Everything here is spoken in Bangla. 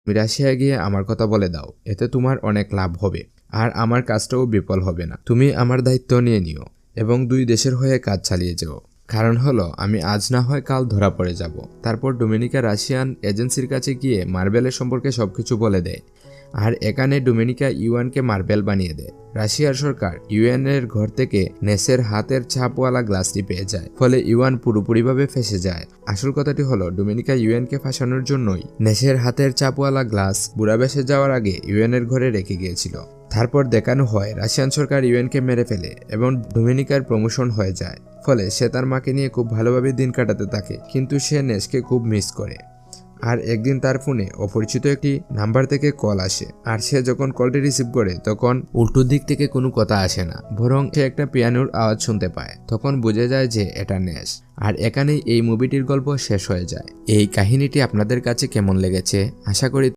তুমি রাশিয়া গিয়ে আমার কথা বলে দাও, এতে তোমার অনেক লাভ হবে আর আমার কাজটাও বিফল হবে না। তুমি আমার দায়িত্ব নিয়ে নিও এবং দুই দেশের হয়ে কাজ চালিয়ে যাও। কারণ হলো আমি আজ না হয় কাল ধরা পড়ে যাব। তারপর ডোমিনিকা রাশিয়ান এজেন্সির কাছে গিয়ে মার্বেলের সম্পর্কে সবকিছু বলে দেয় আর এখানে ডোমিনিকা ইউয়ানকে মার্বেল বানিয়ে দেয়। রাশিয়ার সরকার ইউএনের ঘর থেকে নেসের হাতের ছাপওয়ালা গ্লাসটি পেয়ে যায়, ফলে ইউয়ান পুরোপুরিভাবে ফেঁসে যায়। আসল কথাটি হলো ডোমিনিকা ইউএনকে ফাঁসানোর জন্যই নেসের হাতের ছাপওয়ালা গ্লাস বুড়া বেসে যাওয়ার আগে ইউএনের ঘরে রেখে গিয়েছিল। তারপর দেখানো হয় রাশিয়ান সরকার ইউএনকে মেরে ফেলে এবং ডোমিনিকার প্রমোশন হয়ে যায়। ফলে সে তার মাকে নিয়ে খুব ভালোভাবে দিন কাটাতে থাকে, কিন্তু সে নেসকে খুব মিস করে। আর একদিন তার ফোনে অপরিচিত একটি নাম্বার থেকে কল আসে, আর সে যখন কলটি রিসিভ করে তখন উল্টো দিক থেকে কোনো কথা আসে না, বরং সে একটা পিয়ানোর আওয়াজ শুনতে পায়। তখন বুঝে যায় যে এটা নেস। আর এখানেই এই মুভিটির গল্প শেষ হয়ে যায়। এই কাহিনীটি আপনাদের কাছে কেমন লেগেছে আশা করি